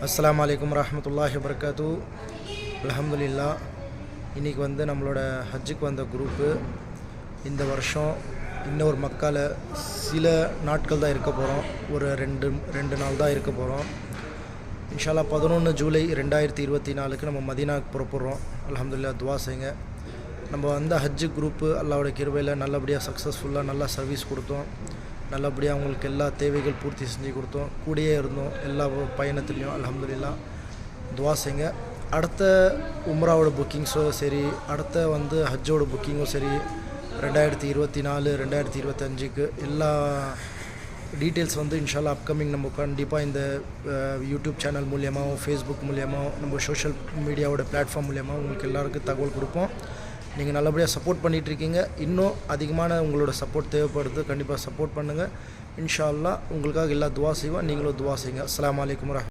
அஸ்ஸலாமு அலைக்கும் வரஹ்மத்துல்லாஹி வபரகாத்து. அல்ஹம்துலில்லாஹ். இன்றைக்கி நம்மளோட ஹஜ்ஜுக்கு வந்த குரூப்பு இந்த வருஷம் இன்னொரு மக்கால சில நாட்கள் தான் இருக்க போகிறோம். ஒரு ரெண்டு நாள் தான் இருக்க போகிறோம். இன்ஷா அல்லாஹ் 11 ஜூலை 2024 நம்ம மதீனாவுக்கு புறப்படுறோம். அல்ஹம்துலில்லாஹ், துவா செய்யுங்க. நம்ம வந்த ஹஜ்ஜு குரூப்பு அல்லாஹ்வோட கிருபையில் நல்லபடியாக சக்ஸஸ்ஃபுல்லாக நல்லா சர்வீஸ் கொடுத்தோம். நல்லபடியாக அவங்களுக்கு எல்லா தேவைகள் பூர்த்தி செஞ்சு கொடுத்தோம். கூடயே இருந்தோம் எல்லா பயணத்துலேயும். அல்ஹம்துலில்லாஹ், துவா செய்யுங்க. அடுத்த உம்ராவோட புக்கிங்ஸோ சரி, அடுத்த ஹஜ்ஜோட புக்கிங்கோ சரி, 2024 2025க்கு எல்லா டீட்டெயில்ஸ் இன்ஷா அல்லாஹ் அப்கமிங் நம்ம கண்டிப்பாக இந்த யூடியூப் சேனல் மூலியமாகவும் ஃபேஸ்புக் மூலியமாகவும் நம்ம சோஷியல் மீடியாவோட பிளாட்ஃபார்ம் மூலியமாக உங்களுக்கு எல்லாருக்கும் தகவல் கொடுப்போம். நீங்கள் நல்லபடியாக சப்போர்ட் பண்ணிகிட்ருக்கீங்க. இன்னும் அதிகமான உங்களோட சப்போர்ட் தேவைப்படுது. கண்டிப்பாக சப்போர்ட் பண்ணுங்கள். இன்ஷா அல்லாஹ் உங்களுக்காக எல்லா துவா செய்வோம். நீங்களும் துவா செய்யுங்க. அஸ்ஸலாமு அலைக்கும்.